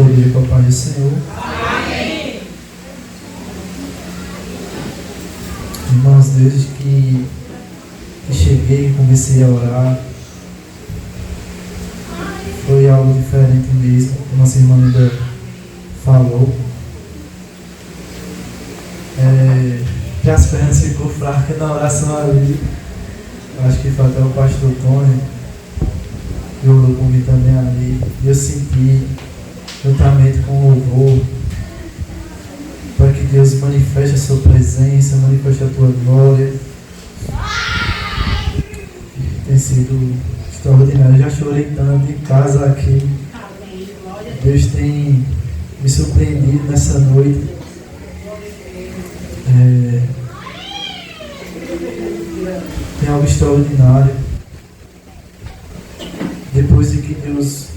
da igreja com a paz do Senhor. Amém. Irmãos, desde que cheguei e comecei a orar, foi algo diferente mesmo, como a nossa irmã ainda falou. Que as pernas ficou fracas na oração ali. Acho que foi até o pastor Tony que orou por mim também ali. E eu senti, juntamente com o louvor, para que Deus manifeste a sua presença, manifeste a tua glória. Tem sido extraordinário. Eu já chorei tanto em casa aqui. Deus tem me surpreendido nessa noite. Tem algo extraordinário. Depois de que Deus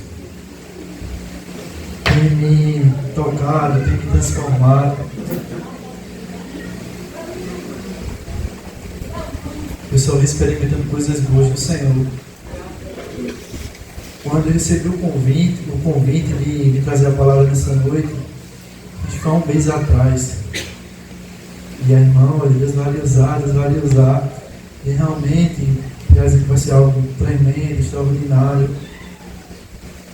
tem me tocado, tem me transformado, eu só vim experimentando coisas boas do Senhor. Quando eu recebi o convite de trazer a palavra nessa noite, acho que foi um mês atrás. E a irmã, olha, Deus vai lhe usar. E realmente, vai ser algo tremendo, extraordinário.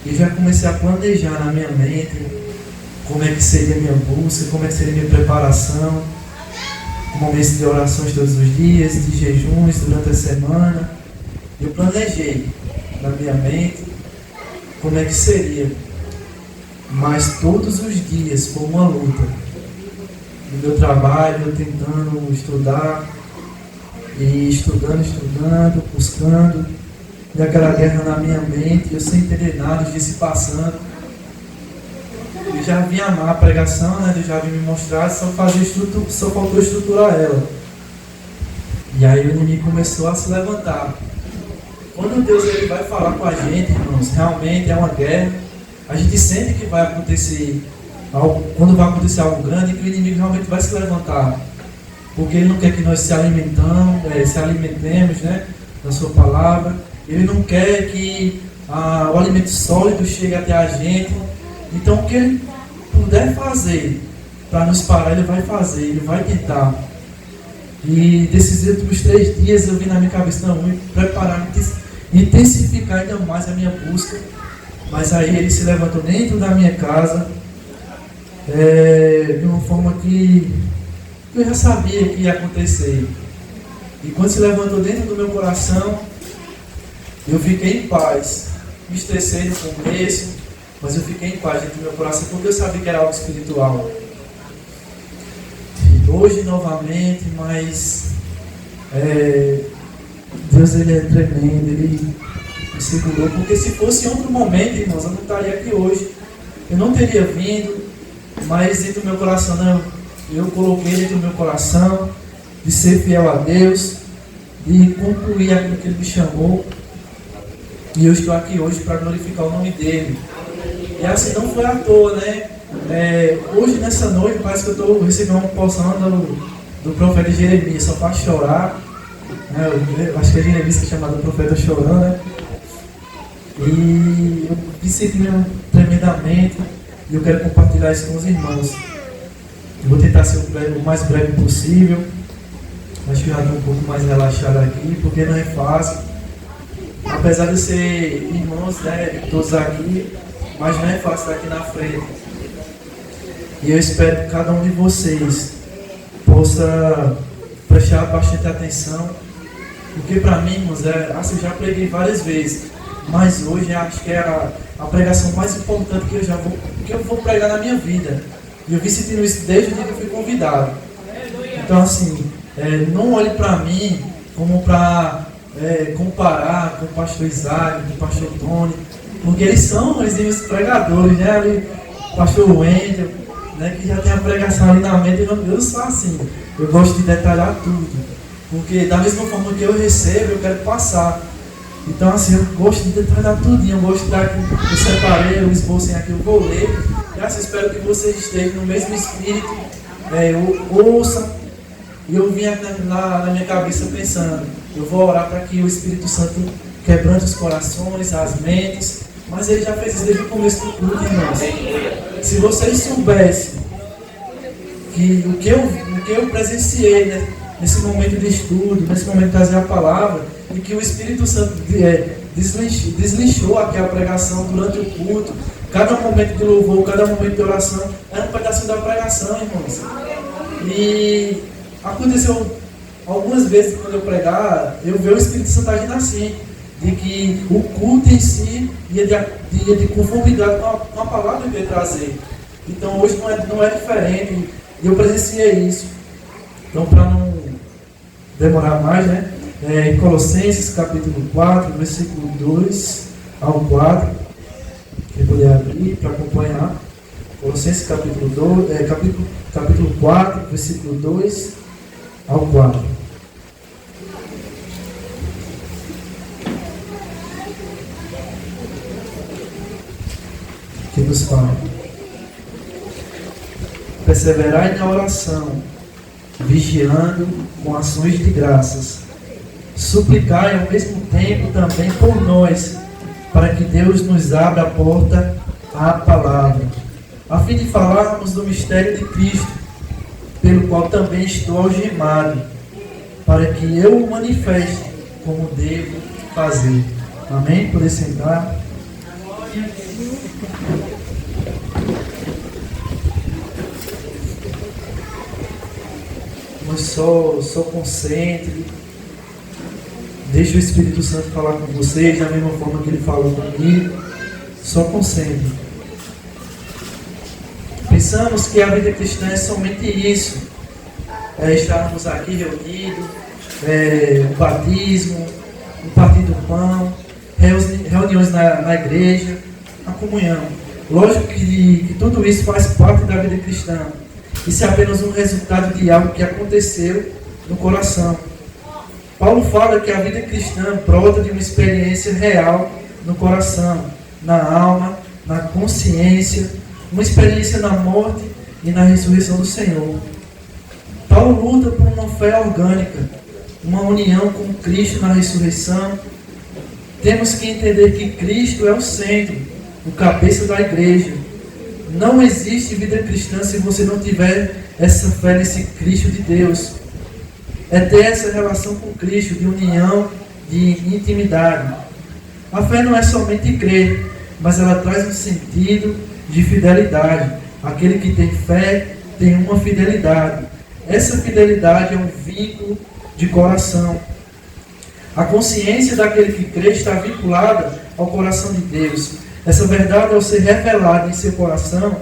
E já comecei a planejar na minha mente como é que seria a minha busca, como é que seria a minha preparação, momentos de orações todos os dias, de jejuns durante a semana. Eu planejei na minha mente como é que seria. Mas todos os dias foi uma luta. No meu trabalho, eu tentando estudar, e estudando, buscando, e aquela guerra na minha mente, eu sem entender nada, os dias se passando. Eu já vim amar a pregação, né? Eu já vim me mostrar, só faltou estruturar ela. E aí o inimigo começou a se levantar. Quando Deus ele vai falar com a gente, irmãos, realmente é uma guerra. A gente sente que vai acontecer algo, quando vai acontecer algo grande, que o inimigo realmente vai se levantar. Porque ele não quer que nós se alimentemos, né, da sua palavra. Ele não quer que o alimento sólido chegue até a gente. Então o que ele puder fazer para nos parar, ele vai fazer, ele vai tentar. E desses últimos 3 dias eu vi na minha cabeça, não, me preparar, intensificar ainda mais a minha busca. Mas aí ele se levantou dentro da minha casa, de uma forma que eu já sabia que ia acontecer. E quando se levantou dentro do meu coração, eu fiquei em paz. Me estressei no começo, mas eu fiquei em paz dentro do meu coração, porque eu sabia que era algo espiritual. E hoje novamente, mas Deus ele é tremendo, ele me segurou, porque se fosse em outro momento, irmãos, eu não estaria aqui hoje. Eu não teria vindo, mas dentro do meu coração, não, eu coloquei dentro do meu coração de ser fiel a Deus, de concluir aquilo que Ele me chamou. E eu estou aqui hoje para glorificar o nome dEle. E assim não foi à toa, né? Hoje, nessa noite, parece que eu estou recebendo uma porção do profeta Jeremias, só para chorar. Eu acho que é Jeremias que é chamado do profeta chorando, né? E eu me senti tremendamente. E eu quero compartilhar isso com os irmãos. Eu vou tentar ser o mais breve possível. Acho que eu já estou um pouco mais relaxado aqui, porque não é fácil. Apesar de ser irmãos, né, todos aqui, mas não é fácil estar aqui na frente. E eu espero que cada um de vocês possa prestar bastante atenção. Porque para mim, irmãos, eu já preguei várias vezes, mas hoje acho que é a pregação mais importante que eu vou pregar na minha vida. E eu vim sentindo isso desde o dia que eu fui convidado. Então assim, não olhe para mim como para comparar com o pastor Isaac, com o pastor Tony, porque eles são os pregadores, né? O pastor Wendel, né? Que já tem a pregação ali na mente. Eu sou assim, eu gosto de detalhar tudo, porque da mesma forma que eu recebo, eu quero passar. Então assim, eu gosto de detalhar tudinho, eu gosto de dar aqui, eu separei, eu esbocei aqui, eu vou ler. E assim, espero que vocês estejam no mesmo espírito, ouçam. E eu vinha na minha cabeça pensando, eu vou orar para que o Espírito Santo quebrante os corações, as mentes, Mas ele já fez isso desde o começo do culto, irmãos. Se vocês soubessem que o que eu presenciei, né, nesse momento de estudo, nesse momento de trazer a palavra, e que o Espírito Santo deslinchou aqui a pregação durante o culto, cada momento de louvor, cada momento de oração, era um pedacinho da pregação, irmãos. E aconteceu algumas vezes quando eu pregar, eu vejo o Espírito Santo agindo assim, de que o culto em si ia de conformidade com a palavra que eu ia trazer. Então hoje não é diferente, e eu presenciei isso. Então, para não demorar mais, né? Em Colossenses capítulo 4, versículo 2 ao 4, quem puder abrir para acompanhar. Colossenses capítulo 4, versículo 2 ao 4. Que nos fala: perseverai na oração, vigiando com ações de graças. Suplicai ao mesmo tempo também por nós, para que Deus nos abra a porta à palavra, a fim de falarmos do mistério de Cristo, pelo qual também estou algemado, para que eu o manifeste como devo fazer. Amém? Poder sentar. Mas só concentre. Deixe o Espírito Santo falar com vocês da mesma forma que ele falou comigo. Só concentre. Pensamos que a vida cristã é somente isso. Estarmos aqui reunidos, o batismo, o partir do pão, reuniões na igreja, a comunhão. Lógico que tudo isso faz parte da vida cristã. Isso é apenas um resultado de algo que aconteceu no coração. Paulo fala que a vida cristã brota de uma experiência real no coração, na alma, na consciência, uma experiência na morte e na ressurreição do Senhor. Paulo luta por uma fé orgânica, uma união com Cristo na ressurreição. Temos que entender que Cristo é o centro, o cabeça da igreja. Não existe vida cristã se você não tiver essa fé nesse Cristo de Deus. É ter essa relação com Cristo, de união, de intimidade. A fé não é somente crer, mas ela traz um sentido de fidelidade. Aquele que tem fé tem uma fidelidade. Essa fidelidade é um vínculo de coração. A consciência daquele que crê está vinculada ao coração de Deus. Essa verdade, ao ser revelada em seu coração,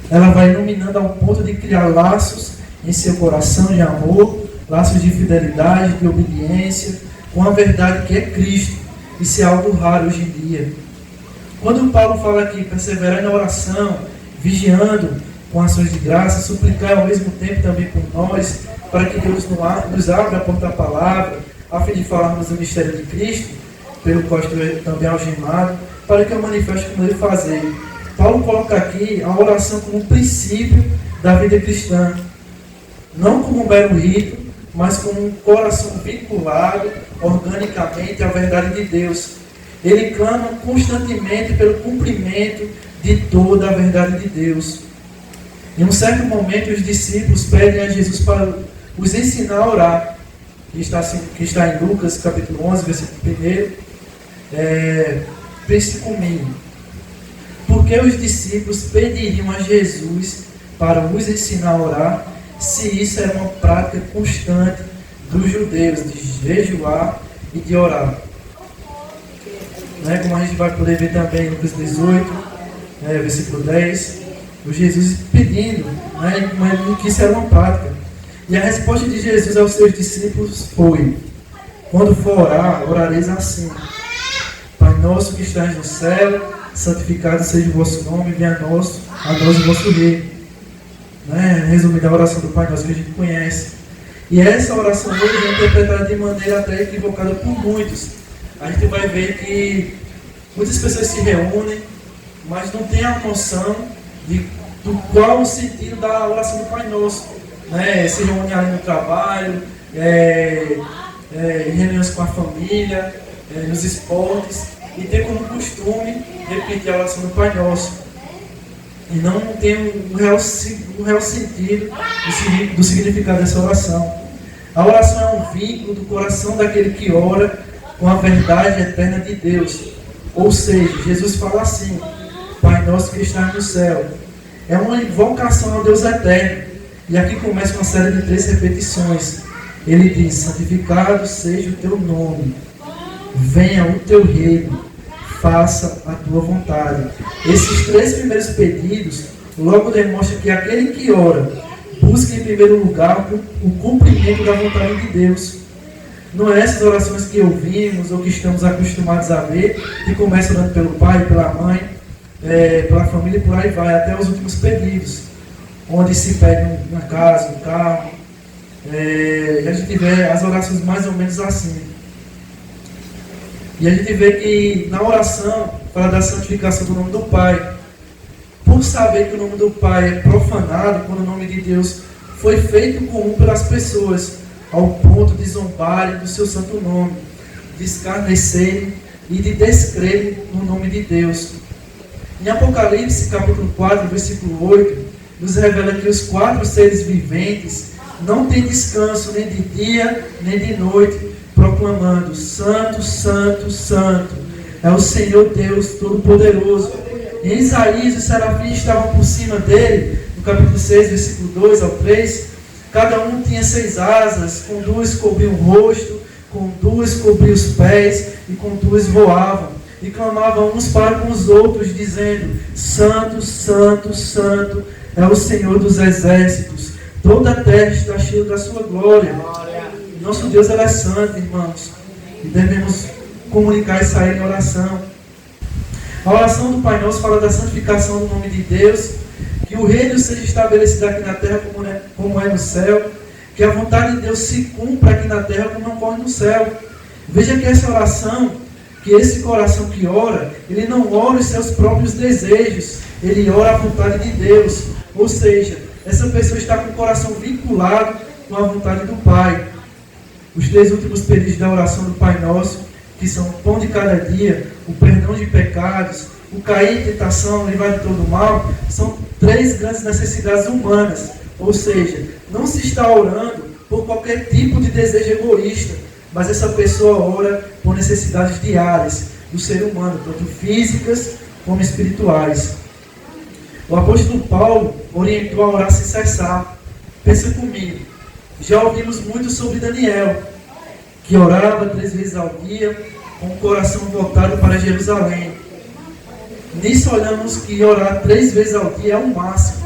ela vai iluminando ao ponto de criar laços em seu coração de amor, laços de fidelidade, de obediência, com a verdade que é Cristo. Isso é algo raro hoje em dia. Quando Paulo fala aqui, perseverar na oração, vigiando com ações de graça, suplicar ao mesmo tempo também por nós, para que Deus nos abra a porta da palavra, a fim de falarmos do mistério de Cristo, pelo qual estou também algemado, para que eu manifeste como ele fazer. Paulo coloca aqui a oração como um princípio da vida cristã, não como um mero rito, mas como um coração vinculado organicamente à verdade de Deus. Ele clama constantemente pelo cumprimento de toda a verdade de Deus. Em um certo momento, os discípulos pedem a Jesus para os ensinar a orar, que está em Lucas capítulo 11, versículo 1. Pense comigo. Porque os discípulos pediriam a Jesus para os ensinar a orar, se isso era uma prática constante dos judeus, de jejuar e de orar. Como a gente vai poder ver também em Lucas 18, versículo 10, o Jesus pedindo que isso era uma prática. E a resposta de Jesus aos seus discípulos foi: quando for orar, orareis assim: Pai nosso que estás no céu, santificado seja o vosso nome, venha a nós o vosso reino. Resumida a oração do Pai Nosso que a gente conhece. E essa oração hoje é interpretada de maneira até equivocada por muitos. A gente vai ver que muitas pessoas se reúnem, mas não têm a noção do qual o sentido da oração do Pai Nosso. Se reúnem ali no trabalho, em reuniões com a família, nos esportes, e tem como costume repetir a oração do Pai Nosso. E não tem um real sentido do significado dessa oração. A oração é um vínculo do coração daquele que ora com a verdade eterna de Deus. Ou seja, Jesus fala assim: Pai Nosso que estás no céu. É uma invocação ao Deus eterno. E aqui começa uma série de 3 repetições. Ele diz: santificado seja o teu nome. Venha o teu reino. Faça a tua vontade. Esses 3 primeiros pedidos logo demonstram que aquele que ora busca em primeiro lugar o cumprimento da vontade de Deus. Não é essas orações que ouvimos ou que estamos acostumados a ver, que começam orando pelo pai, pela mãe, pela família e por aí vai, até os últimos pedidos, onde se pede uma casa, um carro. E a gente vê as orações mais ou menos assim. E a gente vê que na oração fala da santificação do nome do Pai. Por saber que o nome do Pai é profanado quando o nome de Deus foi feito comum pelas pessoas, ao ponto de zombarem do seu santo nome, de escarnecerem e de descrerem no nome de Deus. Em Apocalipse, capítulo 4, versículo 8, nos revela que os 4 seres viventes não têm descanso nem de dia nem de noite, proclamando: Santo, Santo, Santo é o Senhor Deus Todo-Poderoso. Em Isaías, os serafins estavam por cima dele, no capítulo 6, versículo 2 ao 3. Cada um tinha 6 asas, com 2 cobriam o rosto, com 2 cobriam os pés, e com 2 voavam. E clamavam uns para com os outros, dizendo: Santo, Santo, Santo é o Senhor dos exércitos. Toda a terra está cheia da sua glória. Nosso Deus é santo, irmãos. E devemos comunicar e sair em oração. A oração do Pai Nosso fala da santificação do nome de Deus, que o reino seja estabelecido aqui na terra como é no céu, que a vontade de Deus se cumpra aqui na terra como ocorre no céu. Veja que essa oração, que esse coração que ora, ele não ora os seus próprios desejos, ele ora a vontade de Deus. Ou seja, essa pessoa está com o coração vinculado com a vontade do Pai. Os 3 últimos pedidos da oração do Pai Nosso, que são o pão de cada dia, o perdão de pecados, o cair em tentação, livrar de todo mal, são 3 grandes necessidades humanas. Ou seja, não se está orando por qualquer tipo de desejo egoísta, mas essa pessoa ora por necessidades diárias do ser humano, tanto físicas como espirituais. O apóstolo Paulo orientou a orar sem cessar. Pensa comigo. Já ouvimos muito sobre Daniel, que orava 3 vezes ao dia, com o coração voltado para Jerusalém. Nisso olhamos que orar 3 vezes ao dia é o máximo.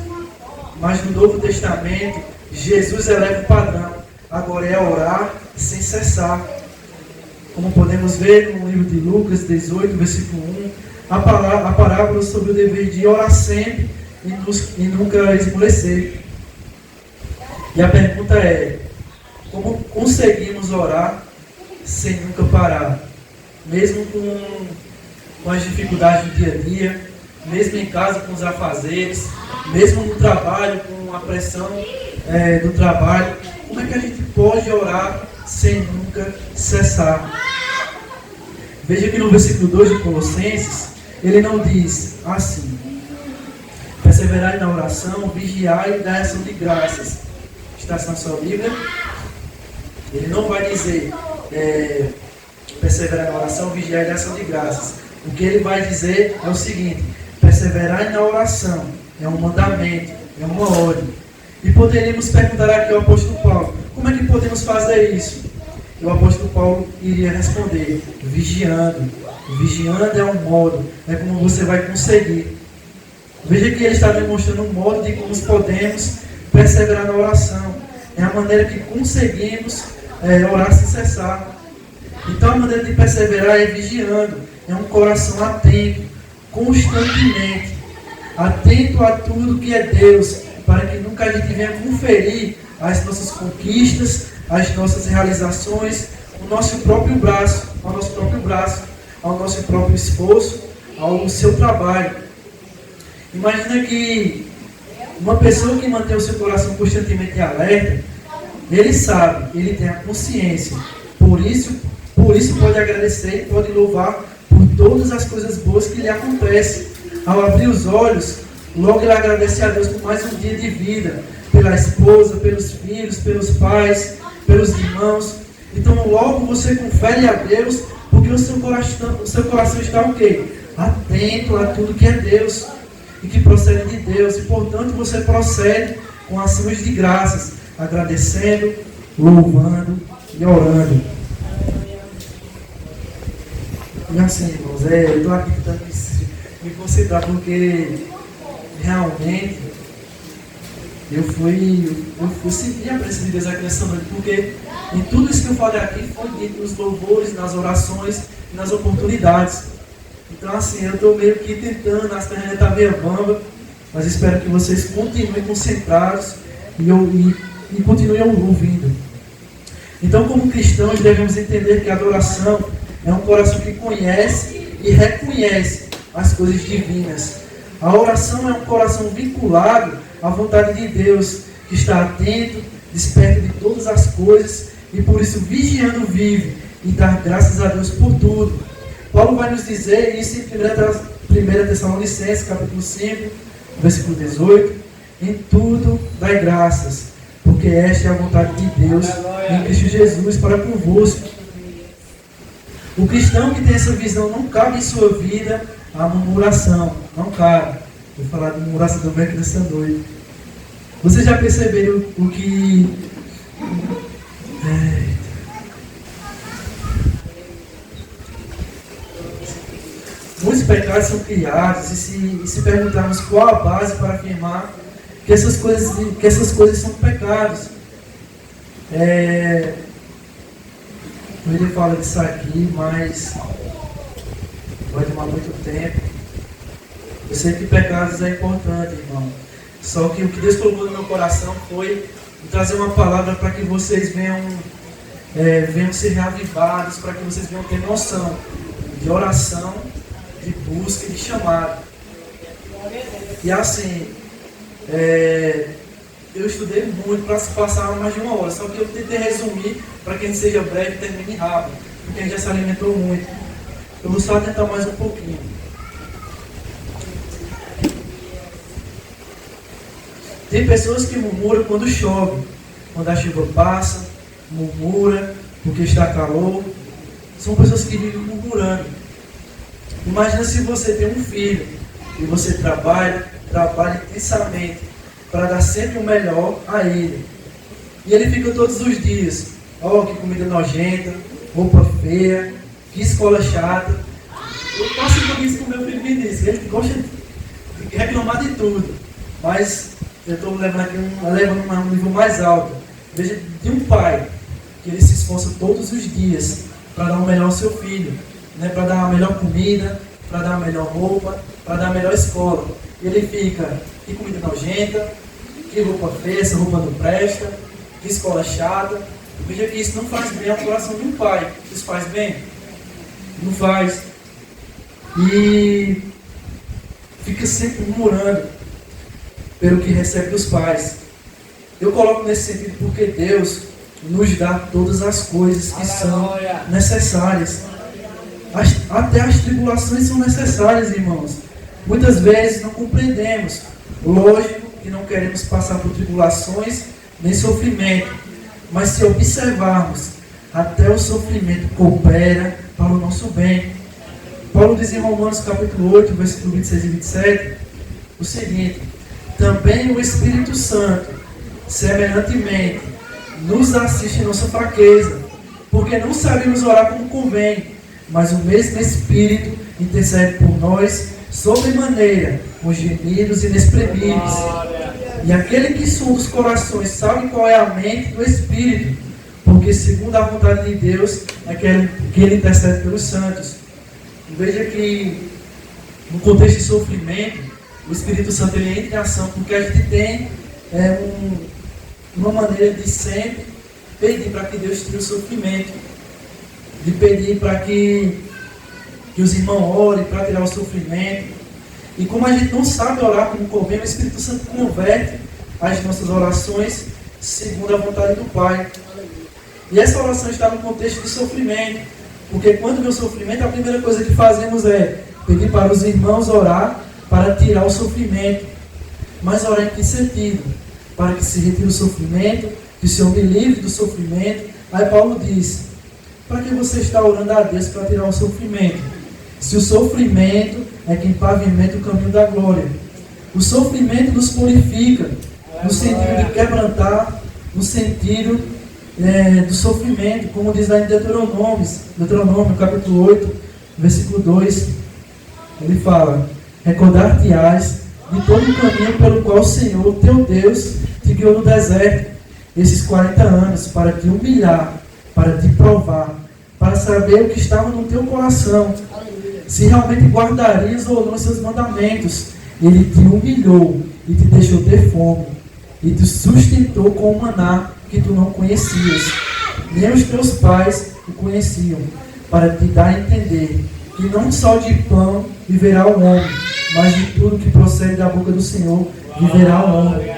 Mas no Novo Testamento, Jesus eleva o padrão. Agora é orar sem cessar. Como podemos ver no livro de Lucas 18, versículo 1, a parábola sobre o dever de orar sempre e nunca esmorecer. E a pergunta é: como conseguimos orar sem nunca parar? Mesmo com as dificuldades do dia a dia, mesmo em casa com os afazeres, mesmo no trabalho com a pressão do trabalho, como é que a gente pode orar sem nunca cessar? Veja que no versículo 2 de Colossenses, ele não diz assim: perseverai na oração, vigiai e dai ação de graças. Está na sua Bíblia. Ele não vai dizer perseverar na oração, vigiar e dar ação de graças. O que ele vai dizer é o seguinte: perseverar na oração é um mandamento, é uma ordem. E poderíamos perguntar aqui ao apóstolo Paulo: como é que podemos fazer isso? E o apóstolo Paulo iria responder: vigiando. Vigiando é um modo, é como você vai conseguir. Veja que ele está demonstrando um modo de como podemos perseverar na oração. É a maneira que conseguimos orar sem cessar. Então a maneira de perseverar é vigiando. É um coração atento, constantemente, atento a tudo que é Deus, para que nunca a gente venha conferir as nossas conquistas, as nossas realizações, o nosso próprio braço, ao nosso próprio esforço, ao seu trabalho. Imagina que uma pessoa que mantém o seu coração constantemente alerta, ele sabe, ele tem a consciência, por isso pode agradecer e pode louvar por todas as coisas boas que lhe acontecem. Ao abrir os olhos, logo ele agradece a Deus por mais um dia de vida, pela esposa, pelos filhos, pelos pais, pelos irmãos. Então logo você confere a Deus, porque o seu coração está o quê? Atento a tudo que é Deus e que procede de Deus. E portanto você procede com ações de graças, agradecendo, louvando e orando. E assim, irmãos, eu estou aqui tentando me concentrar, porque realmente eu senti a presença de Deus aqui nessa noite, porque em tudo isso que eu falei aqui foi dito nos louvores, nas orações e nas oportunidades. Então assim, eu estou meio que tentando, as pernas estão meio bamba, mas espero que vocês continuem concentrados e continuem ouvindo. Então, como cristãos, devemos entender que a adoração é um coração que conhece e reconhece as coisas divinas. A oração é um coração vinculado à vontade de Deus, que está atento, desperto de todas as coisas e por isso vigiando vive e dá graças a Deus por tudo. Paulo vai nos dizer isso em 1 Tessalonicenses, capítulo 5, versículo 18: em tudo dai graças, porque esta é a vontade de Deus em Cristo Jesus para convosco. O cristão que tem essa visão, não cabe em sua vida a murmuração, não cabe. Vou falar de murmuração também aqui nessa noite. Vocês já perceberam o que... Muitos pecados são criados, e se perguntarmos qual a base para afirmar que essas coisas são pecados. Eu iria falar disso aqui, mas vai tomar muito tempo. Eu sei que pecados é importante, irmão. Só que o que Deus colocou no meu coração foi trazer uma palavra para que vocês venham ser reavivados, para que vocês venham ter noção de oração, de busca e de chamado. E assim, eu estudei muito para se passar mais de uma hora, só que eu tentei resumir para que a gente seja breve e termine rápido, porque a gente já se alimentou muito. Eu vou só tentar mais um pouquinho. Tem pessoas que murmuram quando chove, quando a chuva passa, murmura porque está calor. São pessoas que vivem murmurando. Imagina se você tem um filho e você trabalha intensamente para dar sempre o melhor a ele. E ele fica todos os dias: que comida nojenta, roupa feia, que escola chata. Eu passo por isso com o meu filho Vinícius. Ele gosta de reclamar de tudo. Mas eu estou levando um nível mais alto. Veja, de um pai que ele se esforça todos os dias para dar o melhor ao seu filho, né? Para dar a melhor comida, para dar a melhor roupa, para dar a melhor escola. E ele fica: que comida nojenta, que roupa feia, essa roupa não presta, que escola chata. Veja que isso não faz bem ao coração de um pai. Isso faz bem? Não faz. E fica sempre murmurando pelo que recebe dos pais. Eu coloco nesse sentido porque Deus nos dá todas as coisas que são necessárias. Até as tribulações são necessárias, irmãos. Muitas vezes não compreendemos. Lógico que não queremos passar por tribulações nem sofrimento, mas se observarmos, até o sofrimento coopera para o nosso bem. Paulo diz em Romanos capítulo 8, versículo 26 e 27, o seguinte: também o Espírito Santo, semelhantemente, nos assiste em nossa fraqueza, porque não sabemos orar como convém, mas o mesmo Espírito intercede por nós sobremaneira, com gemidos inexprimíveis. E aquele que sonda os corações sabe qual é a mente do Espírito, porque segundo a vontade de Deus é que ele intercede pelos santos. Veja que no contexto de sofrimento, o Espírito Santo ele entra em ação, porque a gente tem uma maneira de sempre pedir para que Deus tire o sofrimento, de pedir para que os irmãos orem para tirar o sofrimento. E como a gente não sabe orar como convém, o Espírito Santo converte as nossas orações segundo a vontade do Pai. E essa oração está no contexto de sofrimento, Porque quando vem o sofrimento, a primeira coisa que fazemos é pedir para os irmãos orar para tirar o sofrimento. Mas orar em que sentido? Para que se retire o sofrimento, que o Senhor me livre do sofrimento. Aí Paulo diz, para que você está orando a Deus para tirar o sofrimento? Se o sofrimento é quem pavimenta o caminho da glória. O sofrimento nos purifica, no sentido de quebrantar, no sentido do sofrimento, como diz lá em Deuteronômio capítulo 8, versículo 2, ele fala, recordar-te-ás de todo o caminho pelo qual o Senhor, teu Deus, te guiou no deserto, esses 40 anos, para te humilhar, para te provar, para saber o que estava no teu coração, se realmente guardarias ou não os seus mandamentos. Ele te humilhou e te deixou ter fome, e te sustentou com o maná que tu não conhecias, nem os teus pais o conheciam, para te dar a entender que não só de pão viverá o homem, mas de tudo que procede da boca do Senhor viverá o homem.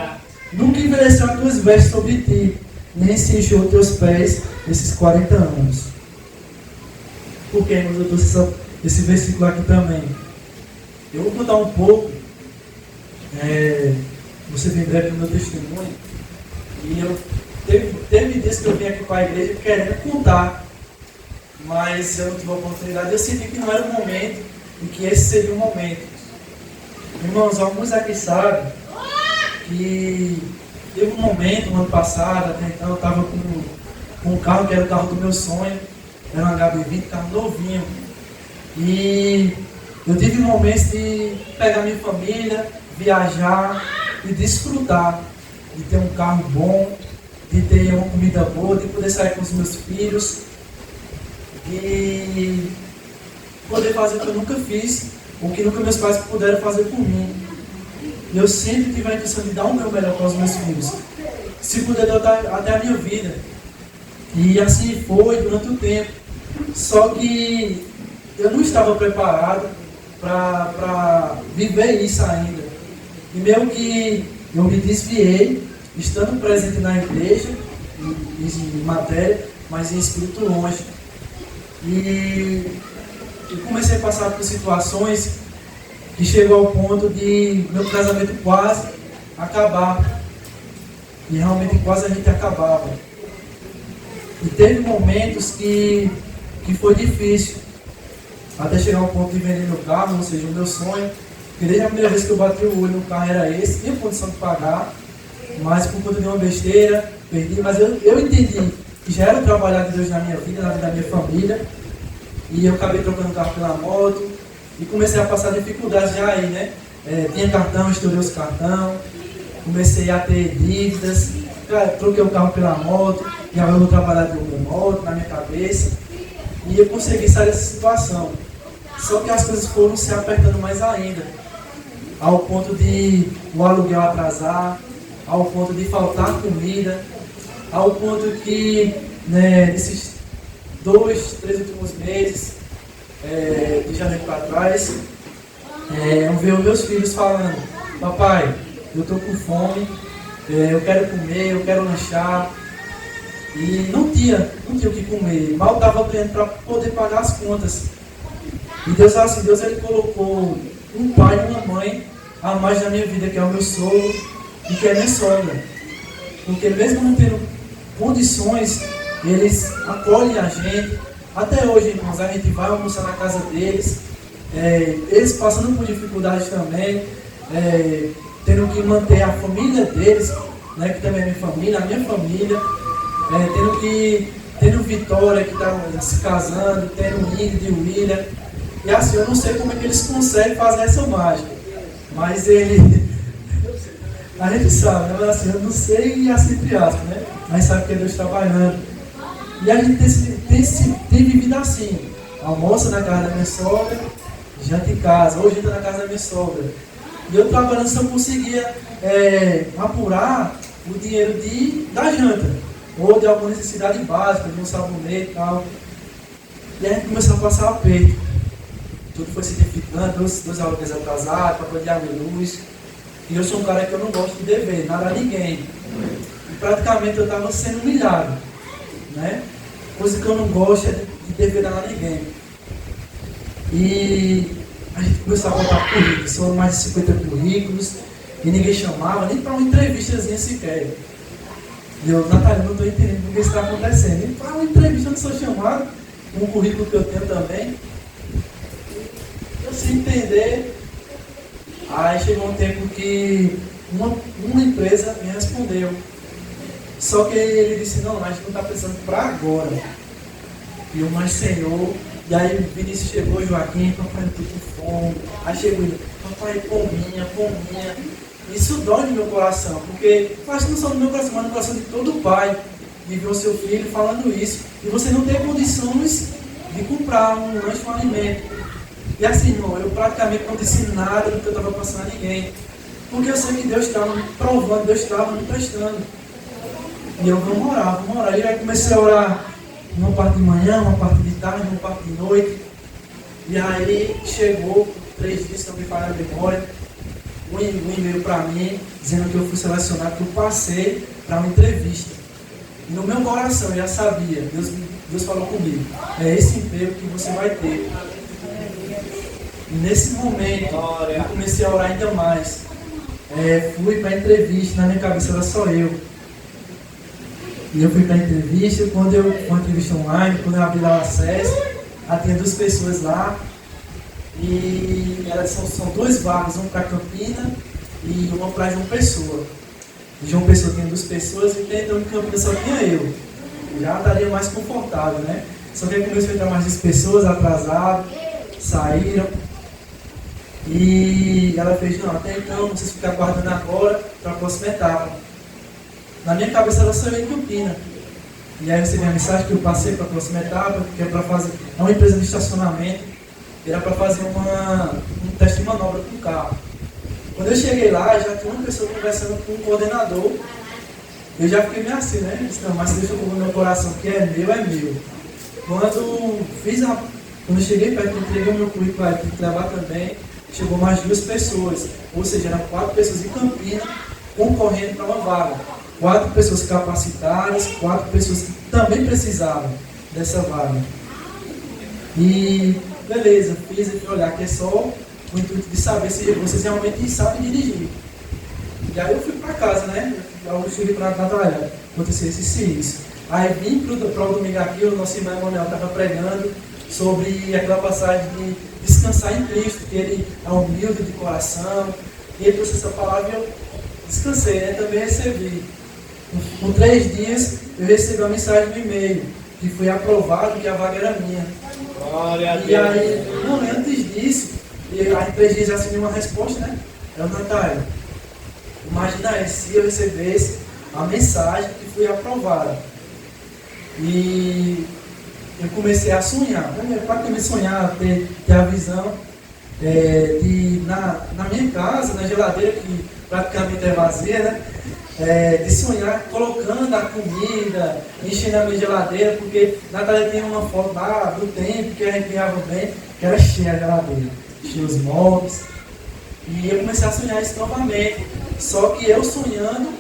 Nunca envelheceu as tuas vestes sobre ti, nem se encheu os teus pés esses 40 anos. Por que, irmãos, eu trouxe esse versículo aqui também? Eu vou contar um pouco, você vem breve no meu testemunho, e eu teve dias que eu vim aqui para a igreja querendo contar, mas eu não tive a oportunidade. Eu senti que não era o momento, e que esse seria o momento. Irmãos, alguns aqui sabem que teve um momento no ano passado, até então eu estava com um carro que era o carro do meu sonho, era um HB20, carro novinho, e eu tive momentos de pegar minha família, viajar e desfrutar de ter um carro bom, de ter uma comida boa, de poder sair com os meus filhos e poder fazer o que eu nunca fiz, o que nunca meus pais puderam fazer por mim. E eu sempre tive a intenção de dar o meu melhor para os meus filhos, se puder dar até a minha vida. E assim foi durante o tempo. Só que eu não estava preparado para viver isso ainda. E mesmo que eu me desviei, estando presente na igreja, em matéria, mas em espírito longe. E eu comecei a passar por situações que chegou ao ponto de meu casamento quase acabar. E realmente quase a gente acabava. E teve momentos que foi difícil, até chegar ao ponto de vender meu carro, ou seja, o meu sonho. Porque desde a primeira vez que eu bati o olho no carro era esse, tinha condição de pagar, mas por conta de uma besteira, perdi. Mas eu entendi que já era o trabalhar de Deus na minha vida, na vida da minha família, e eu acabei trocando o carro pela moto, e comecei a passar dificuldades já aí, né? Tinha cartão, estourei os cartão, comecei a ter dívidas, troquei o carro pela moto, e agora eu vou trabalhar de uma moto na minha cabeça, e eu consegui sair dessa situação. Só que as coisas foram se apertando mais ainda, ao ponto de o aluguel atrasar, ao ponto de faltar comida, ao ponto que, né, nesses 2, 3 últimos meses, de janeiro para trás, eu vejo meus filhos falando: papai, eu estou com fome, eu quero comer, eu quero lanchar. E não tinha o que comer, mal estava ganhando para poder pagar as contas. E Deus ele colocou um pai e uma mãe a mais na minha vida, que é o meu sogro e que é minha sogra. Porque mesmo não tendo condições, eles acolhem a gente. Até hoje, irmãos, a gente vai almoçar na casa deles, eles passando por dificuldades também, tendo que manter a família deles, né, que também é minha família, a minha família, tendo Vitória, que está se casando, tendo Ingrid e William. E assim, eu não sei como é que eles conseguem fazer essa mágica, mas a gente sabe, né? Mas assim, eu não sei e assim, entre aspas, né? Mas sabe que é Deus trabalhando. E a gente tem vivido assim: almoça na casa da minha sogra, janta em casa, ou janta na casa da minha sogra. E eu trabalhando, se eu conseguia apurar o dinheiro da janta, ou de alguma necessidade básica, de um sabonete e tal. E a gente começou a passar aperto. Tudo foi se dificultando, dois aluguéis atrasados, papel de água e luz. E eu sou um cara que eu não gosto de dever nada a ninguém. E praticamente eu estava sendo humilhado, né? Coisa que eu não gosto é de dever a ninguém. E a gente começou a botar currículos, foram mais de 50 currículos, e ninguém chamava, nem para uma entrevistazinha sequer. E eu, Natália, não estou entendendo porque isso está acontecendo. E para uma entrevista eu não sou chamado, com um currículo que eu tenho também. Eu sem entender. Aí chegou um tempo que uma empresa me respondeu. Só que ele disse, não, a gente não está precisando para agora. E eu, mas Senhor. E aí o Vinícius chegou, Joaquim, papai, eu estou com fome. Aí chegou ele, papai, pominha. Isso dói no meu coração, porque acho que não só no meu coração, mas no coração de todo pai, de ver o seu filho falando isso. E você não tem condições de comprar um lanche, um alimento. E assim, irmão, eu praticamente não disse nada do que eu estava passando a ninguém. Porque eu sei que Deus estava me provando, Deus estava me testando. E eu, vamos orar. E aí comecei a orar uma parte de manhã, uma parte de tarde, uma parte de noite. E aí chegou, 3 dias que eu me falei a memória, um e-mail para mim, dizendo que eu fui selecionado, que eu passei para uma entrevista. E no meu coração eu já sabia, Deus falou comigo, é esse emprego que você vai ter. E nesse momento, eu comecei a orar ainda mais. Fui para a entrevista, na minha cabeça era só eu. E eu fui para a entrevista, uma entrevista online, quando eu abri lá o acesso, tinha 2 pessoas lá. E são 2 vagas, uma para Campina e uma para João Pessoa. Em João Pessoa tinha 2 pessoas e então em Campina só tinha eu. Já estaria mais confortável, né? Só que aí começou a entrar mais 10 pessoas, atrasadas, saíram. E ela fez, não, até então, vocês ficam aguardando agora para a próxima etapa. Na minha cabeça era só eu em Campina. E aí eu recebi a mensagem que eu passei para a próxima etapa, que é para fazer, é uma empresa de estacionamento. Era para fazer um teste de manobra com o carro. Quando eu cheguei lá, já tinha uma pessoa conversando com o coordenador. Eu já fiquei meio assim, né? Disse, não, mas se Deus tocou no meu coração, que é meu, é meu. Quando eu cheguei perto, entreguei o meu currículo para ele levar também, chegou mais 2 pessoas. Ou seja, eram 4 pessoas em Campina concorrendo para uma vaga. 4 pessoas capacitadas, 4 pessoas que também precisavam dessa vaga. E beleza, fiz aqui olhar que é só o intuito de saber se vocês realmente sabem dirigir. E aí eu fui para casa, né? Eu cheguei para Natália, aconteceu isso. Aí vim para o domingo aqui, o nosso irmão Emanuel estava pregando sobre aquela passagem de descansar em Cristo, que ele é humilde de coração. E ele trouxe essa palavra e eu descansei, né? Também recebi. Com 3 dias eu recebi uma mensagem no e-mail, que foi aprovado que a vaga era minha. E aí, não, antes disso, e aí 3 dias já assumi uma resposta, né? Eu, Natália, imagina aí, se eu recebesse a mensagem que foi aprovada. E eu comecei a sonhar, né? Praticamente sonhar, ter a visão de, na minha casa, na geladeira, que praticamente é vazia, né? De sonhar colocando a comida, enchendo a minha geladeira, porque Natália tem uma foto lá do tempo que a gente ganhava bem, que era cheia a geladeira, cheia os móveis. E eu comecei a sonhar isso novamente, só que eu sonhando,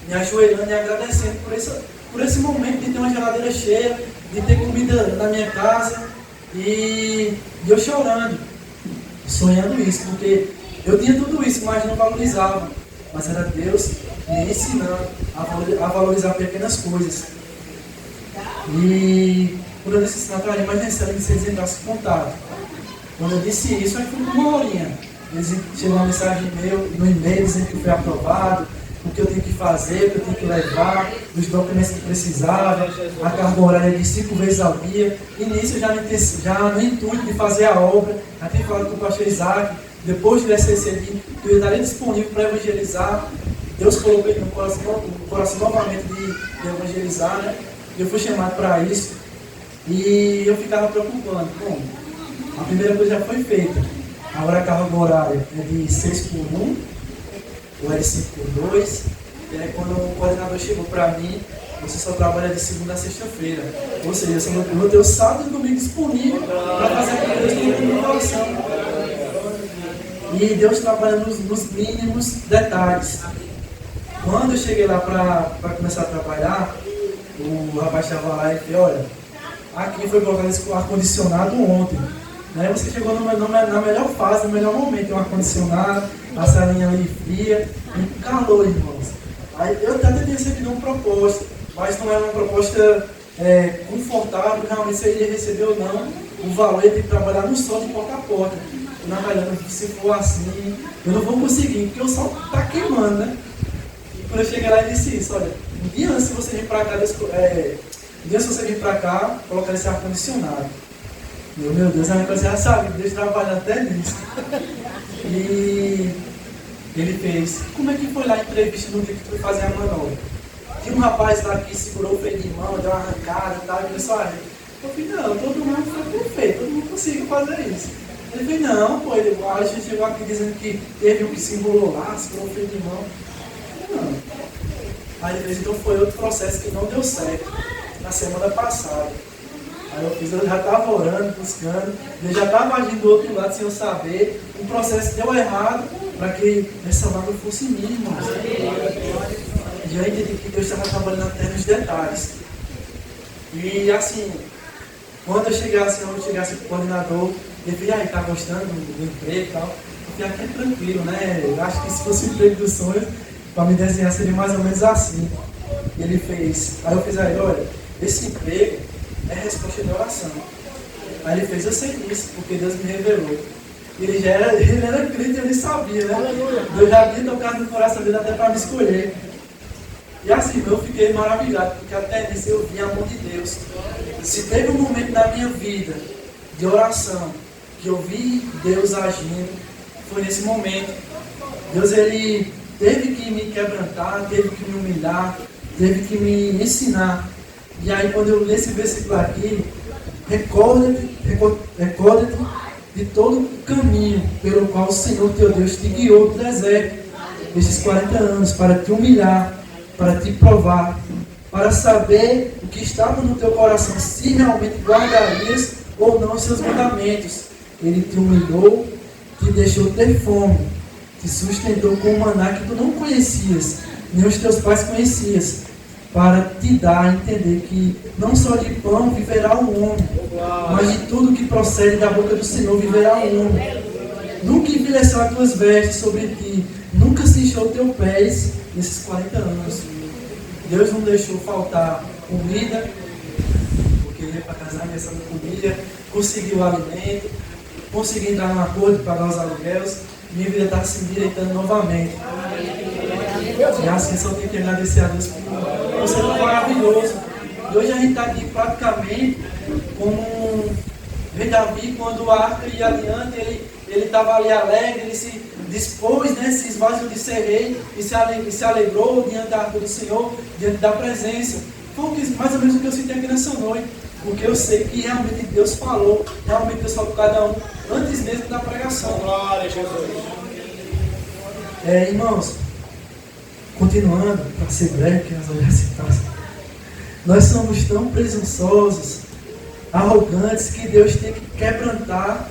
me ajoelhando e agradecendo por esse momento de ter uma geladeira cheia, de ter comida na minha casa, e eu chorando, sonhando isso, porque eu tinha tudo isso, mas não valorizava. Mas era Deus me ensinando a valorizar pequenas coisas. E quando eu disse, Natália, imagina se eles entrassem em contato. Quando eu disse isso, aí foi uma horinha. Chegou uma mensagem no e-mail dizendo que foi aprovado, o que eu tenho que fazer, o que eu tenho que levar, os documentos que precisava, a carga horária de 5 vezes ao dia. E nisso eu já no intuito de fazer a obra, até falado com o pastor Isaac, depois de receber, que eu estaria disponível para evangelizar. Deus colocou no coração novamente de evangelizar, né? Eu fui chamado para isso e eu ficava preocupando. Bom, a primeira coisa já foi feita. Agora a carga horária é de 6x1, ou é de 5x2. E aí quando o coordenador chegou para mim, você só trabalha de segunda a sexta-feira. Ou seja, eu vou ter o sábado e domingo disponível para fazer aquilo que Deus colocou no meu coração. E Deus trabalha nos mínimos detalhes. Quando eu cheguei lá para começar a trabalhar, o rapaz estava lá e falou, olha, aqui foi colocado esse ar-condicionado ontem. Né? Você chegou na melhor fase, no melhor momento, tem um ar-condicionado, a salinha ali fria, e calor, irmãos. Aí eu até tinha recebido uma proposta, mas não era uma proposta confortável, realmente se eu iria receber ou não, o valor ia ter que trabalhar no sol de porta a porta. Na verdade, se for assim, eu não vou conseguir, porque o sol está queimando, né? E quando eu cheguei lá, ele disse isso, olha, um dia antes de você vir para cá, colocar esse ar-condicionado. Meu Deus, a minha coisa já sabe, Deus trabalha até nisso. E ele fez, como é que foi lá a entrevista no dia que tu foi fazer a manobra? Tinha um rapaz lá que segurou o freio de mão, deu uma arrancada e tal, e começou a rir. Eu falei, não, todo mundo foi perfeito, todo mundo conseguiu fazer isso. Ele falou, não, pô, a gente chegou aqui dizendo que teve um que se enrolou lá, segurou o freio de mão. Eu falei, não. Aí ele fez, então foi outro processo que não deu certo, na semana passada. Aí eu já estava orando, buscando, eu já estava agindo do outro lado sem eu saber, o processo deu errado para que essa vaga fosse minha, irmãos. E eu entendi que Deus estava trabalhando até nos detalhes. E assim, quando eu chegasse para o coordenador, ele falou, aí, tá gostando do emprego e tal? Eu falei, aqui é tranquilo, né? Eu acho que se fosse o emprego dos sonhos, para me desenhar seria mais ou menos assim. E ele fez, aí eu fiz a ele, olha, esse emprego é resposta de oração. Aí ele fez, eu sei disso, porque Deus me revelou. Ele era crente, eu nem sabia, né? Deus já havia tocado no coração dele até para me escolher. E assim, eu fiquei maravilhado, porque até nisso eu vi a mão de Deus. Se teve um momento na minha vida de oração que eu vi Deus agindo, foi nesse momento. Deus, ele teve que me quebrantar, teve que me humilhar, teve que me ensinar. E aí, quando eu li esse versículo aqui, recorda-te de todo o caminho pelo qual o Senhor teu Deus te guiou do deserto, estes 40 anos, para te humilhar, para te provar, para saber o que estava no teu coração, se realmente guardarias ou não os seus mandamentos. Ele te humilhou, te deixou ter fome, te sustentou com um maná que tu não conhecias, nem os teus pais conhecias, para te dar a entender que não só de pão viverá o homem, mas de tudo que procede da boca do Senhor viverá o homem. Nunca envelheceu as tuas vestes sobre ti, nunca se inchou teu pés nesses 40 anos. Deus não deixou faltar comida, porque ele ia para casar nessa comida, conseguiu o alimento, conseguiu entrar num acordo para pagar os aluguéis, minha vida está se endireitando novamente. E assim só tenho que agradecer a Deus por ser tão maravilhoso. E hoje a gente está aqui praticamente como rei Davi, quando o arca ia adiante, ele estava ali alegre, ele se dispôs, né, se esvaziou de ser rei e se alegrou diante da arca do Senhor, diante da presença. Foi mais ou menos o que eu senti aqui nessa noite, porque eu sei que realmente Deus falou, realmente Deus falou com cada um, antes mesmo da pregação. Glória a Jesus. Irmãos, continuando, para ser breve, que nós vamos citar, nós somos tão presunçosos, arrogantes, que Deus tem que quebrantar,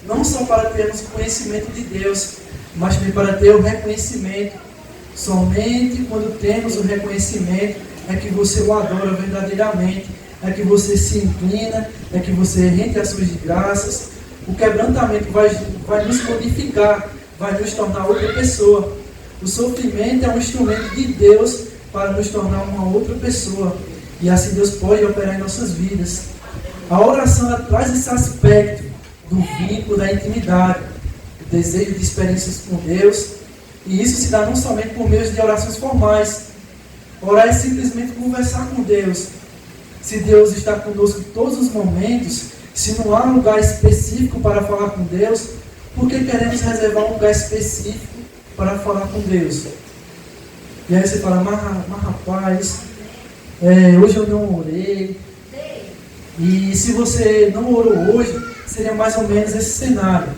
não só para termos conhecimento de Deus, mas também para ter o reconhecimento. Somente quando temos o reconhecimento é que você o adora verdadeiramente, é que você se inclina, é que você rende ações de graças. O quebrantamento vai nos modificar, vai nos tornar outra pessoa. O sofrimento é um instrumento de Deus para nos tornar uma outra pessoa. E assim Deus pode operar em nossas vidas. A oração ela traz esse aspecto do vínculo, da intimidade, do desejo de experiências com Deus. E isso se dá não somente por meio de orações formais. Orar é simplesmente conversar com Deus. Se Deus está conosco em todos os momentos, se não há um lugar específico para falar com Deus, por que queremos reservar um lugar específico para falar com Deus? E aí você fala, mas rapaz, hoje eu não orei. E se você não orou hoje, seria mais ou menos esse cenário.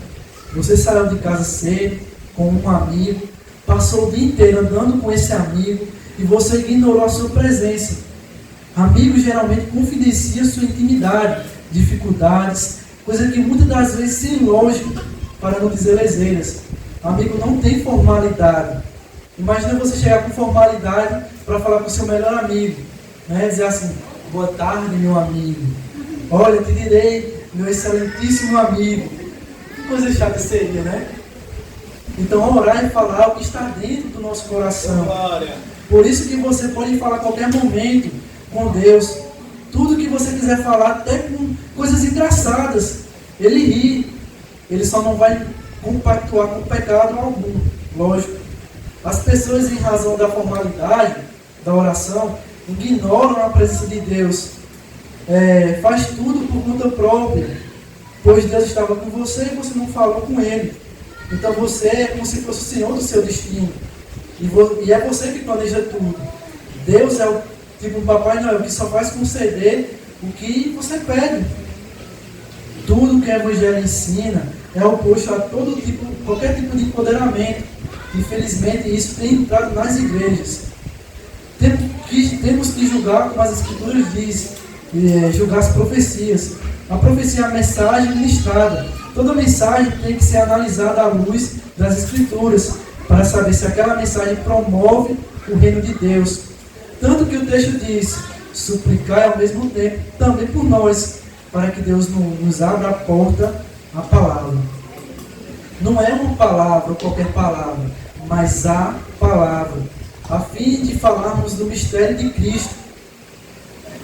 Você saiu de casa cedo, com um amigo, passou o dia inteiro andando com esse amigo e você ignorou a sua presença. Amigos geralmente confidenciam sua intimidade, dificuldades, coisa que muitas das vezes se ilógico, para não dizer leseiras. Amigo não tem formalidade. Imagina você chegar com formalidade para falar com o seu melhor amigo, né? Dizer assim, boa tarde meu amigo, olha, te direi, meu excelentíssimo amigo. Que coisa chata seria, né? Então, orar é falar o que está dentro do nosso coração. Por isso que você pode falar a qualquer momento com Deus. Tudo que você quiser falar, até com coisas engraçadas. Ele ri. Ele só não vai compactuar com pecado algum. Lógico. As pessoas, em razão da formalidade da oração, ignoram a presença de Deus. Faz tudo por conta própria. Pois Deus estava com você e você não falou com Ele. Então você é como se fosse o Senhor do seu destino. E é você que planeja tudo. Deus é tipo um Papai Noel que só faz conceder o que você pede. Tudo que o Evangelho ensina é oposto a qualquer tipo de empoderamento. Infelizmente isso tem entrado nas igrejas. Temos que julgar como as Escrituras dizem, julgar as profecias. A profecia é a mensagem ministrada. Toda mensagem tem que ser analisada à luz das Escrituras, para saber se aquela mensagem promove o reino de Deus. Tanto que o texto diz, suplicar ao mesmo tempo também por nós, para que Deus nos abra a porta à palavra. Não é uma palavra ou qualquer palavra, mas a palavra, a fim de falarmos do mistério de Cristo.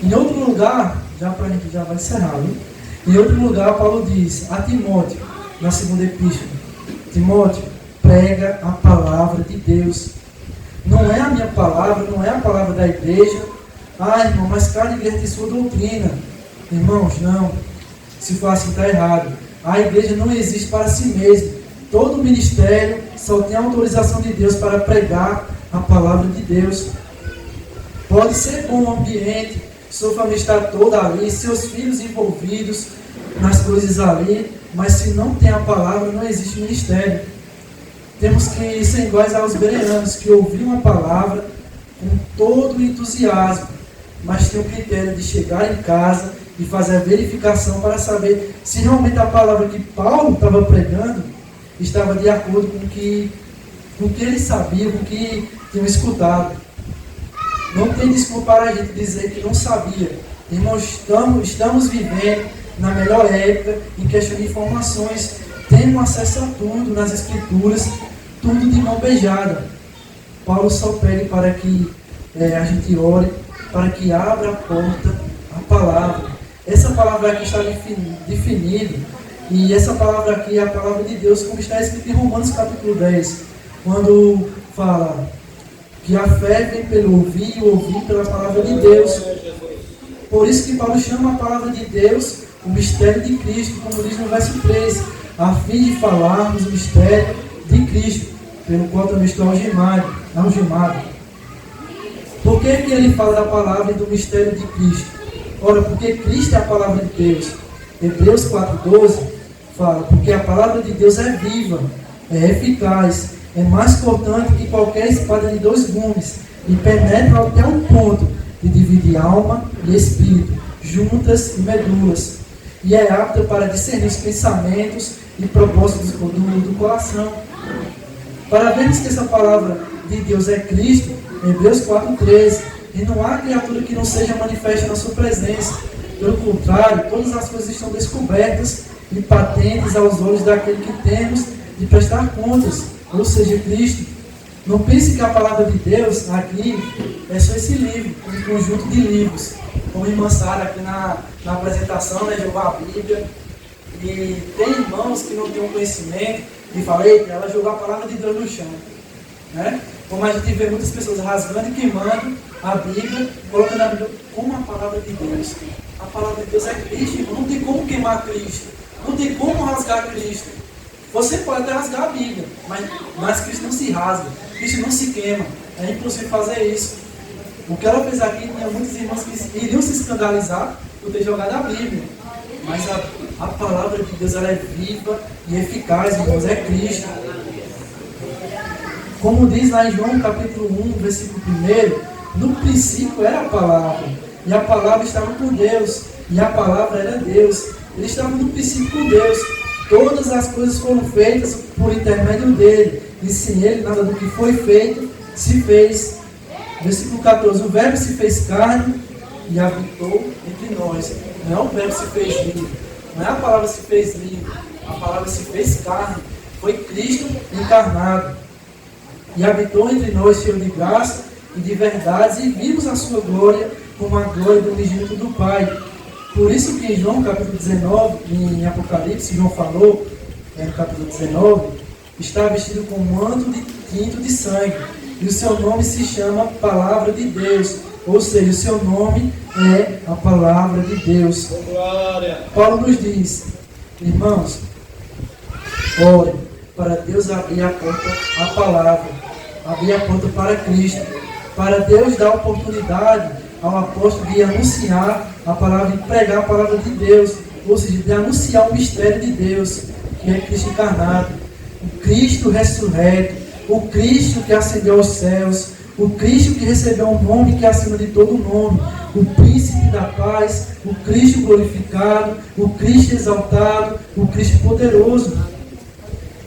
Em outro lugar, para a gente já vai encerrar, viu? Em outro lugar, Paulo diz a Timóteo, na segunda epístola, Timóteo, prega a palavra de Deus. Não é a minha palavra, não é a palavra da igreja. Irmão, mas cada igreja tem sua doutrina. Irmãos, não. Se for assim, está errado. A igreja não existe para si mesma. Todo ministério só tem a autorização de Deus para pregar a palavra de Deus. Pode ser bom o ambiente, sua família está toda ali, seus filhos envolvidos nas coisas ali, mas se não tem a palavra, não existe ministério. Temos que ser iguais aos bereanos, que ouviram a palavra com todo o entusiasmo, mas tem o critério de chegar em casa e fazer a verificação para saber se realmente a palavra que Paulo estava pregando estava de acordo com o que ele sabia, com o que tinham escutado. Não tem desculpa para a gente dizer que não sabia. Irmãos, estamos vivendo na melhor época em questão de informações. Temos acesso a tudo nas Escrituras, tudo de mão beijada. Paulo só pede para que a gente ore, para que abra a porta à palavra. Essa palavra aqui está definida, e essa palavra aqui é a palavra de Deus, como está escrito em Romanos capítulo 10, quando fala que a fé vem pelo ouvir e o ouvir pela palavra de Deus. Por isso que Paulo chama a palavra de Deus o mistério de Cristo, como diz no verso 13, a fim de falarmos o mistério de Cristo, pelo qual também estou algemado. Por que ele fala da palavra e do mistério de Cristo? Ora, porque Cristo é a palavra de Deus. Hebreus 4,12 fala, porque a palavra de Deus é viva, é eficaz, é mais cortante que qualquer espada de 2 gumes, e penetra até um ponto de dividir alma e espírito, juntas e medulas, e é apta para discernir os pensamentos e propósitos do coração. Para vermos que essa palavra de Deus é Cristo, Hebreus 4,13, e não há criatura que não seja manifesta na sua presença. Pelo contrário, todas as coisas estão descobertas e patentes aos olhos daquele que temos de prestar contas, ou seja, Cristo. Não pense que a palavra de Deus aqui é só esse livro, um conjunto de livros. Como irmã Sara aqui na apresentação, né, jogou a Bíblia. E tem irmãos que não têm um conhecimento e falei que ela jogou a palavra de Deus no chão. Né? Como a gente vê muitas pessoas rasgando e queimando a Bíblia, colocando a Bíblia como a palavra de Deus. A palavra de Deus é Cristo, não tem como queimar Cristo, não tem como rasgar Cristo. Você pode até rasgar a Bíblia, mas Cristo não se rasga, Cristo não se queima. É impossível fazer isso. O que ela fez aqui, tinha muitos irmãos que iriam se escandalizar por ter jogado a Bíblia. Mas a palavra de Deus, ela é viva e eficaz, irmãos, é Cristo. Como diz lá em João capítulo 1, versículo 1, no princípio era a palavra, e a palavra estava com Deus, e a palavra era Deus. Ele estava no princípio com Deus. Todas as coisas foram feitas por intermédio dele, e sem ele nada do que foi feito se fez. Versículo 14, o verbo se fez carne e habitou entre nós. Não é o verbo se fez livre, não é a palavra se fez livre, a palavra se fez carne, foi Cristo encarnado. E habitou entre nós cheio de graça e de verdades, e vimos a sua glória como a glória do unigênito do Pai. Por isso que em João capítulo 19, em Apocalipse, João falou, no capítulo 19, está vestido com um manto de tinto de sangue, e o seu nome se chama Palavra de Deus, ou seja, o seu nome é a Palavra de Deus. Glória. Paulo nos diz, irmãos, ore para Deus abrir a porta à palavra, abrir a porta para Cristo, para Deus dar oportunidade ao apóstolo de anunciar a palavra, de pregar a palavra de Deus, ou seja, de anunciar o mistério de Deus, que é Cristo encarnado, o Cristo ressurreto, o Cristo que ascendeu aos céus, o Cristo que recebeu um nome que é acima de todo nome, o príncipe da paz, o Cristo glorificado, o Cristo exaltado, o Cristo poderoso.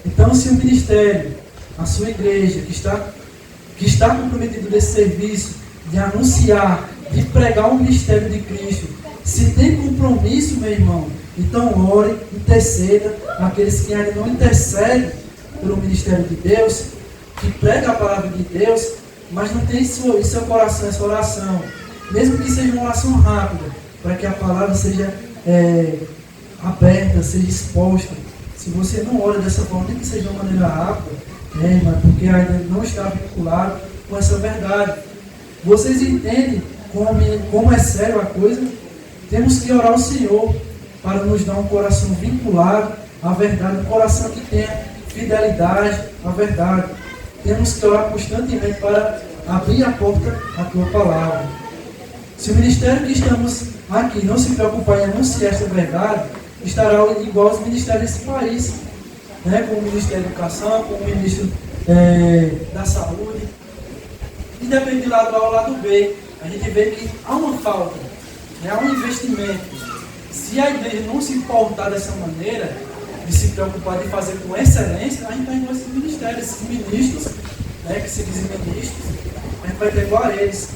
Então, se o ministério, a sua igreja, que está comprometido nesse serviço de anunciar, de pregar o mistério de Cristo, se tem compromisso, meu irmão, então ore, interceda, aqueles que ainda não intercedem pelo ministério de Deus, que prega a palavra de Deus, mas não tem em seu coração essa oração, mesmo que seja uma oração rápida, para que a palavra seja aberta, seja exposta. Se você não ora dessa forma, nem que seja de uma maneira rápida, mas porque ainda não está vinculado com essa verdade. Vocês entendem como é sério a coisa? Temos que orar ao Senhor para nos dar um coração vinculado à verdade, um coração que tenha fidelidade à verdade. Temos que orar constantemente para abrir a porta à tua palavra. Se o ministério que estamos aqui não se preocupar em anunciar esta verdade, estará igual aos ministérios desse país, como o Ministério da Educação, como o Ministro da Saúde. Independente de lado A ou lado B, a gente vê que há uma falta, há um investimento. Se a igreja não se importar dessa maneira, de se preocupar de fazer com excelência, a gente vai igual a esses ministérios, esses ministros, que se dizem ministros, a gente vai ter igual a eles.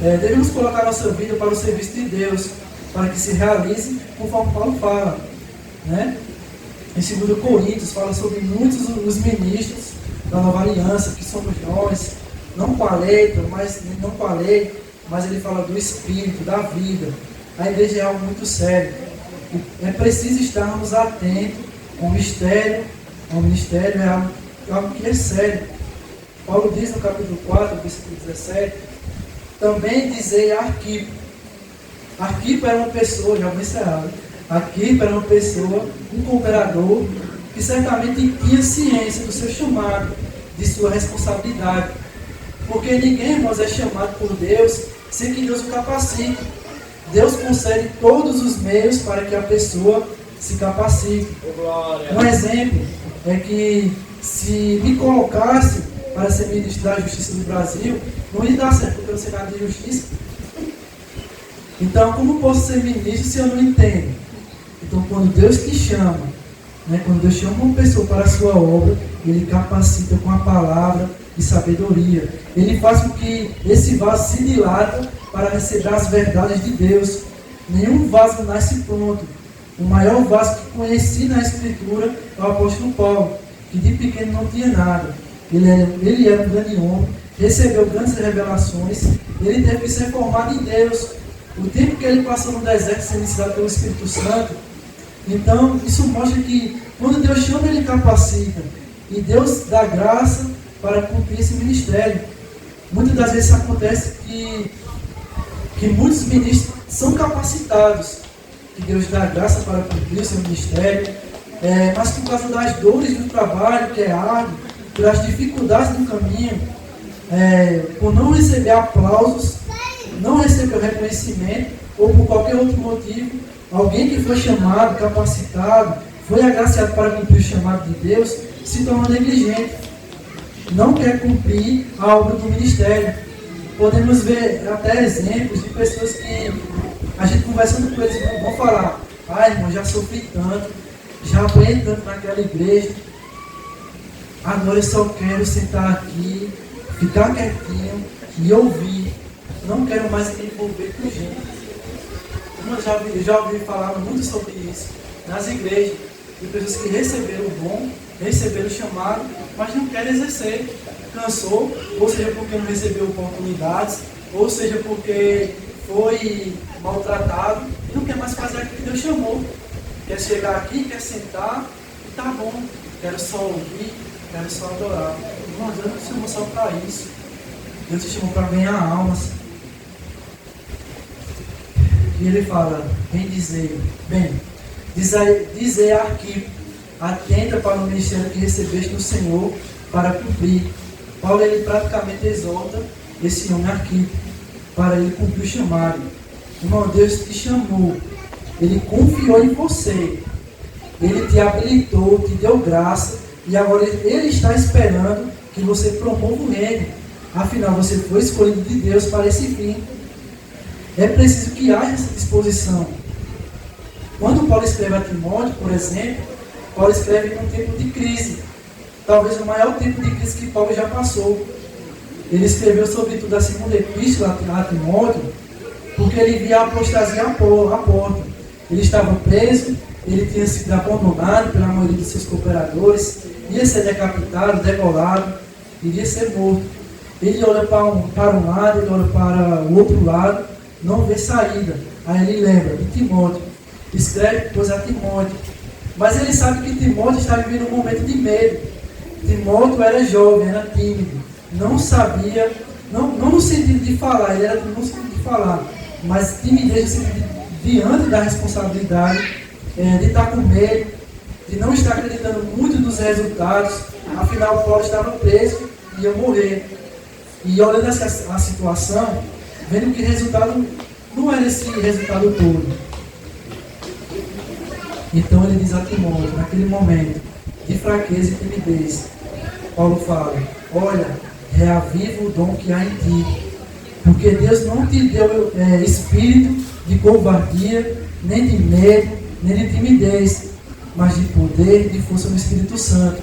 Devemos colocar nossa vida para o serviço de Deus, para que se realize conforme Paulo fala. Em 2 Coríntios fala sobre muitos os ministros da nova aliança, que somos nós, não com a letra, mas ele fala do Espírito, da vida. A igreja é algo muito sério. É preciso estarmos atentos ao mistério. O ministério é algo que é sério. Paulo diz no capítulo 4, versículo 17, também dizei a Arquipo. Arquipo era uma pessoa, já mencionado, Arquipo era uma pessoa, um cooperador, que certamente tinha ciência do seu chamado, de sua responsabilidade. Porque ninguém, irmãos, é chamado por Deus sem que Deus o capacite. Deus concede todos os meios para que a pessoa se capacite. Um exemplo é que se me colocasse para ser ministro da Justiça do Brasil, não ia dar certo, porque eu não sei nada de justiça. Então, como posso ser ministro se eu não entendo? Então, quando Deus te chama, quando Deus chama uma pessoa para a sua obra, Ele capacita com a palavra e sabedoria. Ele faz com que esse vaso se dilata para receber as verdades de Deus. Nenhum vaso nasce pronto. O maior vaso que conheci na Escritura é o apóstolo Paulo, que de pequeno não tinha nada. Ele era um grande homem, recebeu grandes revelações, ele teve que ser formado em Deus. O tempo que ele passou no deserto sendo ensinado pelo Espírito Santo. Então, isso mostra que quando Deus chama, Ele capacita. E Deus dá graça para cumprir esse ministério. Muitas das vezes acontece que muitos ministros são capacitados, que Deus dá graça para cumprir o seu ministério, mas por causa das dores do trabalho, que é árduo, pelas dificuldades do caminho, por não receber aplausos, não receber reconhecimento, ou por qualquer outro motivo, alguém que foi chamado, capacitado, foi agraciado para cumprir o chamado de Deus, se torna negligente, não quer cumprir a obra do ministério. Podemos ver até exemplos de pessoas que a gente conversando com eles vão falar: irmão, já sofri tanto, já apanhei tanto naquela igreja, agora eu só quero sentar aqui, ficar quietinho e ouvir, não quero mais me envolver com gente. Eu já ouvi falar muito sobre isso nas igrejas, de pessoas que receberam o dom, receberam o chamado, mas não querem exercer. Cansou, ou seja porque não recebeu oportunidades, ou seja porque foi maltratado e não quer mais fazer aquilo que Deus chamou. Quer chegar aqui, quer sentar e tá bom, quero só ouvir, quero só adorar. Irmãos, Deus não te chamou só para isso. Deus te chamou para ganhar almas. E ele fala, dizer a Arquipo, atenta para o ministério que recebeste do Senhor para cumprir. Paulo, ele praticamente exorta esse homem Arquipo para ele cumprir o chamado. Irmão, Deus te chamou, Ele confiou em você, Ele te habilitou, te deu graça, e agora Ele está esperando que você promova o reino. Afinal, você foi escolhido de Deus para esse fim. É preciso que haja essa disposição. Quando Paulo escreve a Timóteo, por exemplo, Paulo escreve num tempo de crise, talvez o maior tempo de crise que Paulo já passou. Ele escreveu sobretudo a segunda epístola a Timóteo, porque ele via a apostasia à porta. Ele estava preso, ele tinha sido abandonado pela maioria dos seus cooperadores, ia ser decapitado, degolado, iria ser morto. Ele olha para um lado, ele olha para o outro lado, não vê saída. Aí ele lembra de Timóteo, escreve depois a Timóteo. Mas ele sabe que Timóteo está vivendo um momento de medo. Timóteo era jovem, era tímido, não sabia, não no sentido de falar, ele era no sentido de falar, mas timidez no sentido diante da responsabilidade, de estar com medo, de não estar acreditando muito nos resultados. Afinal, Paulo estava preso e ia morrer. E olhando a situação, vendo que o resultado não era esse resultado todo. Então ele diz a Timóteo, naquele momento de fraqueza e timidez, Paulo fala, olha, reaviva o dom que há em ti, porque Deus não te deu espírito de covardia, nem de medo, nem de timidez, mas de poder e de força no Espírito Santo.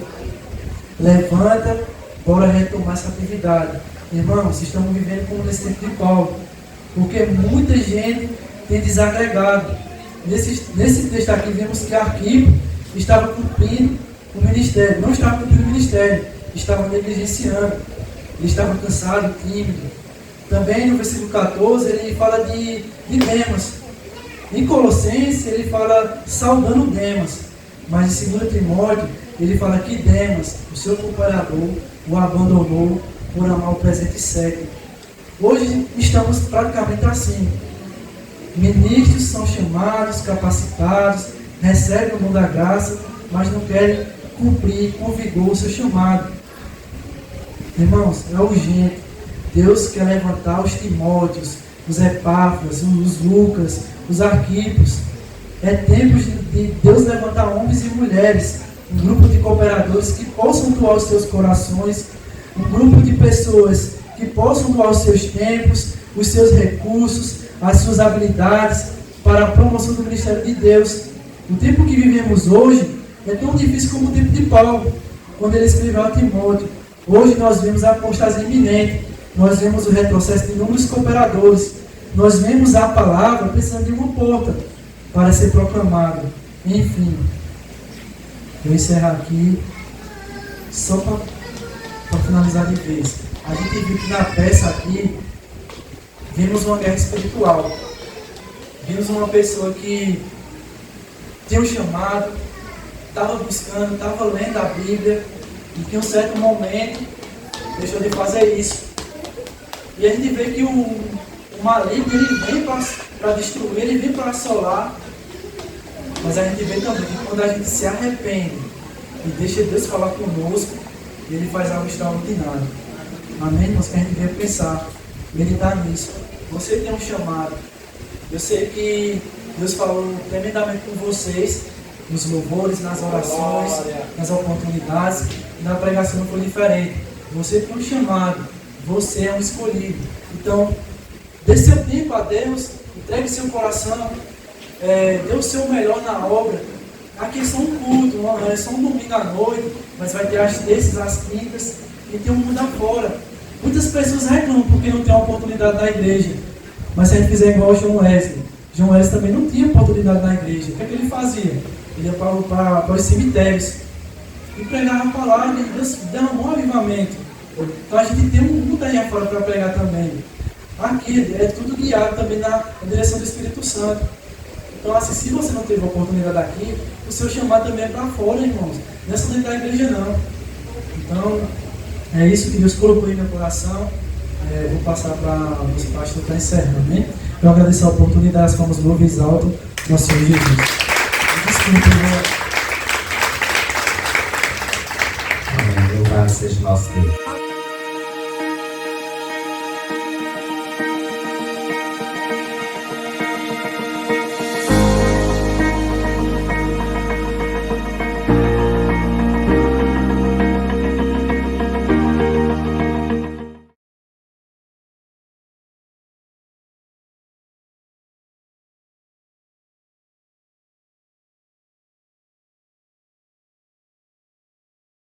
Levanta, bora retomar essa atividade. Irmãos, estamos vivendo como nesse tempo de Paulo, porque muita gente tem desagregado. Nesse texto aqui vemos que Arquipo estava cumprindo o ministério, não estava cumprindo o ministério, estava negligenciando, ele estava cansado, tímido. Também no versículo 14 ele fala de Demas. Em Colossenses ele fala saudando Demas, mas em 2 Timóteo ele fala que Demas, o seu cooperador, o abandonou por amar o presente século. Hoje estamos praticamente assim. Ministros são chamados, capacitados, recebem o dom da graça, mas não querem cumprir com vigor o seu chamado. Irmãos, é urgente. Deus quer levantar os Timóteos, os Epáfras, os Lucas, os Arquipos. É tempo de Deus levantar homens e mulheres, um grupo de cooperadores que possam doar os seus corações, um grupo de pessoas que possam doar os seus tempos, os seus recursos, as suas habilidades para a promoção do ministério de Deus. O tempo que vivemos hoje é tão difícil como o tempo de Paulo, quando ele escreveu a Timóteo. Hoje nós vemos a apostasia iminente, nós vemos o retrocesso de inúmeros cooperadores, nós vemos a palavra precisando de uma porta para ser proclamada. Enfim, eu encerro aqui só para finalizar de vez. A gente viu que na peça aqui vimos uma guerra espiritual. Vimos uma pessoa que tinha um chamado, estava buscando, estava lendo a Bíblia, e que em um certo momento deixou de fazer isso. E a gente vê que o maligno ele vem para destruir, ele vem para assolar, mas a gente vê também que quando a gente se arrepende e deixa Deus falar conosco, ele faz algo extraordinário. Amém, irmãos? Que a gente deve pensar, meditar nisso. Você tem um chamado. Eu sei que Deus falou tremendamente com vocês, nos louvores, nas orações, nas oportunidades, e na pregação não foi diferente. Você tem um chamado, você é um escolhido. Então, dê seu tempo a Deus, entregue seu coração, dê o seu melhor na obra. Aqui é só um culto, é só um domingo à noite, mas vai ter as terças, as quintas, e tem um mundo afora. Muitas pessoas reclamam porque não tem uma oportunidade na igreja. Mas se a gente fizer igual o João Wesley, João Welles também não tinha oportunidade na igreja. O que é que ele fazia? Ele ia para os cemitérios e pregava a palavra, e Deus derramou um avivamento. Então a gente tem um mundo aí afora para pregar também. Aqui é tudo guiado também na direção do Espírito Santo. Então, assim, se você não teve a oportunidade aqui, o seu chamado também é para fora, irmãos. Não é só dentro da igreja, não. Então, é isso que Deus colocou em meu coração. Vou passar para o nosso pastor para encerrar, amém? Eu agradeço a oportunidade, vamos louvar e alto nosso Senhor Jesus. Desculpa, irmão. Amém. Louvado seja o nosso Deus.